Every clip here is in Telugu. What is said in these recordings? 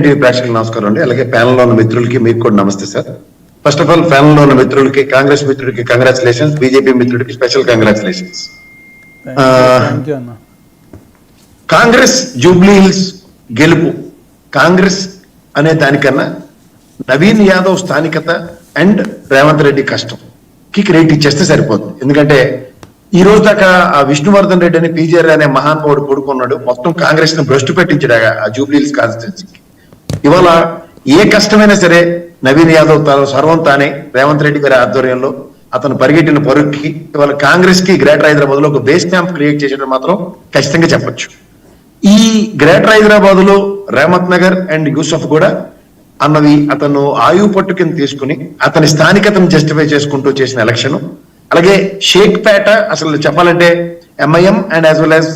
ప్రేక్షకులకు నమస్కారం అండి. అలాగే ప్యానల్ లో ఉన్న మిత్రులకి మీకు కూడా నమస్తే sir. First of all panel లో ఉన్న మిత్రులకి, కాంగ్రెస్ మిత్రుడికి కంగ్రాచులేషన్స్, బీజేపీ మిత్రుడికి స్పెషల్ కంగ్రాచులేషన్స్. కాంగ్రెస్ జూబ్లీ హిల్స్ గెలుపు కాంగ్రెస్ అనే దానికన్నా నవీన్ యాదవ్ స్థానికత అండ్ రేవంత్ రెడ్డి కష్టం కి క్రెడిట్ ఇచ్చేస్తే సరిపోతుంది. ఎందుకంటే ఈ రోజు దాకా ఆ విష్ణువర్ధన్ రెడ్డి అని పీజేఆర్ అనే మహానుభావుడు కొడుకున్నాడు, మొత్తం కాంగ్రెస్ ని భ్రష్టు పెట్టించాడు ఆ జూబ్లీ హిల్స్ కాన్స్టిట్యున్సీకి. ఇవాళ ఏ కష్టమైనా సరే నవీన్ యాదవ్ సర్వం తానే రేవంత్ రెడ్డి గారి ఆధ్వర్యంలో అతను పరిగెట్టిన పరుక్కి ఇవాళ కాంగ్రెస్ కి గ్రేటర్ హైదరాబాద్ లో ఒక బేస్ క్యాంప్ క్రియేట్ చేసేయడం మాత్రం ఖచ్చితంగా చెప్పొచ్చు. ఈ గ్రేటర్ హైదరాబాద్ లో రేవంత్ నగర్ అండ్ యూసఫ్ కూడా అన్నది అతను ఆయువు పట్టు కింద తీసుకుని అతని స్థానికతను జస్టిఫై చేసుకుంటూ చేసిన ఎలక్షన్. అలాగే షేక్పేట అసలు చెప్పాలంటే MIM and as well as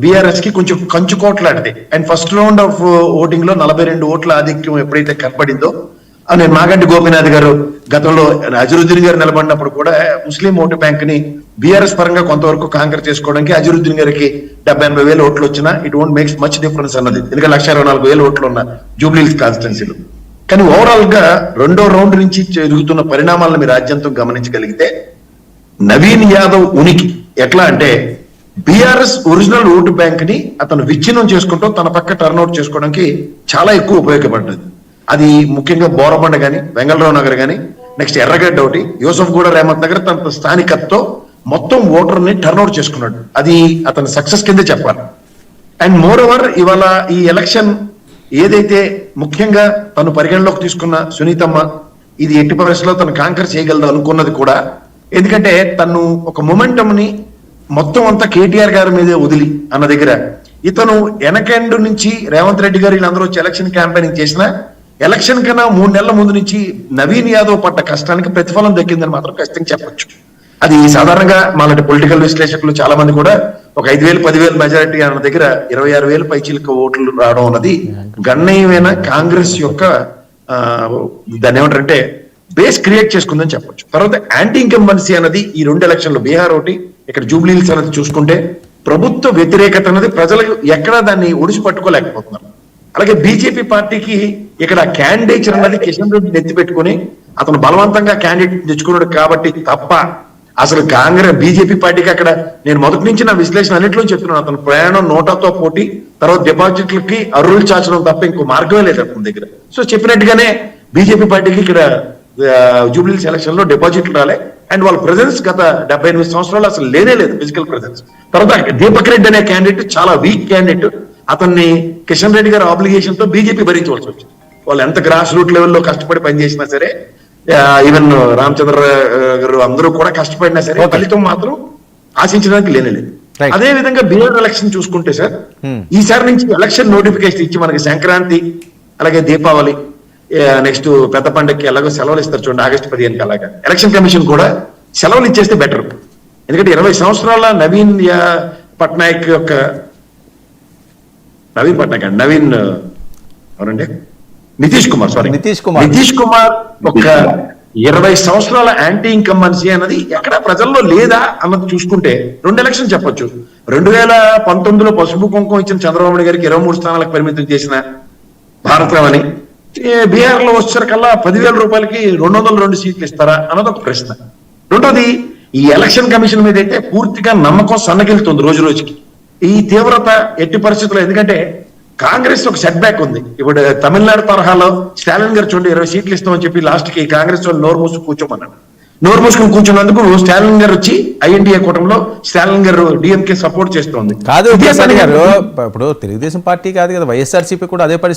BRS కి కొంచెం కంచుకోట్లాంటిది. And first round of voting లో 42 ఓట్ల ఆధిక్యం ఎప్పుడైతే కనపడిందో నేను మాగంటి గోపీనాథ్ గారు గతంలో అజరుద్దీన్ గారు నిలబడినప్పుడు కూడా ముస్లిం ఓటు బ్యాంక్ ని బీఆర్ఎస్ పరంగా కొంతవరకు కాంకర్ చేసుకోవడానికి అజరుద్దీన్ గారికి 70-80,000 ఓట్లు వచ్చినా it won't makes much difference అన్నది. ఎందుకంటే 124,000 ఓట్లు ఉన్న జూబ్లీ హిల్స్ కాన్స్టిట్యున్సీలో. కానీ ఓవరాల్ గా రెండో రౌండ్ నుంచి జరుగుతున్న పరిణామాలను మీరు రాజ్యాంగం గమనించగలిగితే నవీన్ యాదవ్ ఉనికి ఎట్లా అంటే బీఆర్ఎస్ ఒరిజినల్ ఓటు బ్యాంక్ ని అతను విచ్ఛిన్నం చేసుకుంటూ తన పక్క టర్న్అవుట్ చేసుకోవడానికి చాలా ఎక్కువ ఉపయోగపడ్డది. అది ముఖ్యంగా బోరబండ గాని, వెంగళరావు నగర్ గాని, నెక్స్ట్ ఎర్రగడ్డ ఒకటి, యూసఫ్ కూడా రేవంత్ నగర్ తన స్థానికతతో మొత్తం ఓటర్ ని టర్న్అవుట్ చేసుకున్నాడు. అది అతని సక్సెస్ కిందే చెప్పాలి. అండ్ మోర్ ఓవర్ ఇవాళ ఈ ఎలక్షన్ ఏదైతే ముఖ్యంగా తను పరిగణలోకి తీసుకున్న సునీతమ్మ ఇది ఎట్టి పరిస్థితుల్లో తను కాంకర్ చేయగలదు అనుకున్నది కూడా. ఎందుకంటే తను ఒక మొమెంటమ్ ని మొత్తం అంతా కేటీఆర్ గారి మీదే వదిలి అన్న దగ్గర ఇతను వెనకెండు నుంచి రేవంత్ రెడ్డి గారు వీళ్ళందరూ వచ్చి ఎలక్షన్ క్యాంపెయినింగ్ చేసిన ఎలక్షన్ కన్నా 3 నెలల ముందు నుంచి నవీన్ యాదవ్ పడ్డ కష్టానికి ప్రతిఫలం దక్కిందని మాత్రం ఖచ్చితంగా చెప్పొచ్చు. అది సాధారణంగా మాలాంటి పొలిటికల్ విశ్లేషకులు చాలా మంది కూడా ఒక 5,000-10,000 మెజారిటీ అన్న దగ్గర 26,000 పైచీలకు ఓట్లు రావడం అన్నది గణనీయమైన కాంగ్రెస్ యొక్క దాన్ని ఏమంటారంటే బేస్ క్రియేట్ చేసుకుందని చెప్పొచ్చు. తర్వాత యాంటీ ఇన్కంబెన్సీ అన్నది ఈ 2 ఎలక్షన్లు బీహార్ ఒకటి, ఇక్కడ జూబ్లీ హిల్స్ అనేది చూసుకుంటే ప్రభుత్వ వ్యతిరేకత అనేది ప్రజలు ఎక్కడా దాన్ని ఒడిసి పట్టుకోలేకపోతున్నారు. అలాగే బీజేపీ పార్టీకి ఇక్కడ క్యాండిడేట్ అన్నది కిషన్ రెడ్డి ఎత్తి పెట్టుకుని అతను బలవంతంగా క్యాండిడేట్ తెచ్చుకున్నాడు కాబట్టి తప్ప అసలు కాంగ్రెస్ బీజేపీ పార్టీకి అక్కడ నేను మొదటి నుంచి నా విశ్లేషణ అన్నింటిలో చెప్తున్నాను. అతను ప్రయాణం నోటాతో పోటీ, తర్వాత డిపాజిట్లకి అర్రులు చాచడం తప్ప ఇంకో మార్గమే లేదు అతని దగ్గర. సో చెప్పినట్టుగానే బీజేపీ పార్టీకి ఇక్కడ జూబ్లీ హిల్స్ ఎలక్షన్ లో డిపాజిట్లు రాలే. అండ్ వాళ్ళ ప్రెజెన్స్ గత 78 సంవత్సరాలు అసలు లేనే లేదు ఫిజికల్ ప్రెజెన్స్. తర్వాత దీపక్ రెడ్డి అనే క్యాండిడేట్ చాలా వీక్ క్యాండిడేట్. అతన్ని కిషన్ రెడ్డి గారి ఆబ్లిగేషన్ తో బీజేపీ భరించవలసి వచ్చింది. వాళ్ళు ఎంత గ్రాస్ రూట్ లెవెల్లో కష్టపడి పనిచేసినా సరే, ఈవెన్ రామచంద్ర గారు అందరూ కూడా కష్టపడినా సరే ఫలితం మాత్రం ఆశించడానికి లేనేలేదు. అదే విధంగా బీహార్ ఎలక్షన్ చూసుకుంటే సార్ ఈసారి నుంచి ఎలక్షన్ నోటిఫికేషన్ ఇచ్చి మనకి సంక్రాంతి అలాగే దీపావళి నెక్స్ట్ పెద్ద పండుగకి ఎలాగో సెలవులు ఇస్తారు చూడండి, ఆగస్టు 15కి అలాగా ఎలక్షన్ కమిషన్ కూడా సెలవులు ఇచ్చేస్తే బెటర్. ఎందుకంటే 20 సంవత్సరాల నవీన్ ఎవరండి నితీష్ కుమార్ ఒక 20 సంవత్సరాల యాంటీ ఇన్కంబెన్సీ అన్నది ఎక్కడ ప్రజల్లో లేదా అన్నది చూసుకుంటే 2 ఎలక్షన్ చెప్పొచ్చు. 2019లో పసుపు కుంకుమ ఇచ్చిన చంద్రబాబు గారికి 23 స్థానాలకు పరిమితం చేసిన భారతరావని బీహార్ లో వచ్చేసరికల్లా 10,000 రూపాయలకి 202 సీట్లు ఇస్తారా అన్నది ఒక ప్రశ్న. రెండోది ఈ ఎలక్షన్ కమిషన్ మీద అయితే పూర్తిగా నమ్మకం సన్నగిలుతుంది రోజు రోజుకి. ఈ తీవ్రత ఎట్టి పరిస్థితుల్లో, ఎందుకంటే కాంగ్రెస్ ఒక సెట్ బ్యాక్ ఉంది. ఇప్పుడు తమిళనాడు తరహాలో స్టాలిన్ గారు చూడండి 20 సీట్లు ఇస్తామని చెప్పి లాస్ట్ కి కాంగ్రెస్ వాళ్ళు నోరు మూసుకు కూర్చోమన్నాడు. నోరు మూసుకుని కూర్చున్నందుకు స్టాలిన్ గారు వచ్చి ఐఎన్డీఏ కూటమిలో స్టాలిన్ గారు డిఎంకే సపోర్ట్ చేస్తోంది. కాదు గారు, ఇప్పుడు తెలుగుదేశం పార్టీ కాదు కదా, వైఎస్ఆర్సీపీ కూడా అదే పరిస్థితి.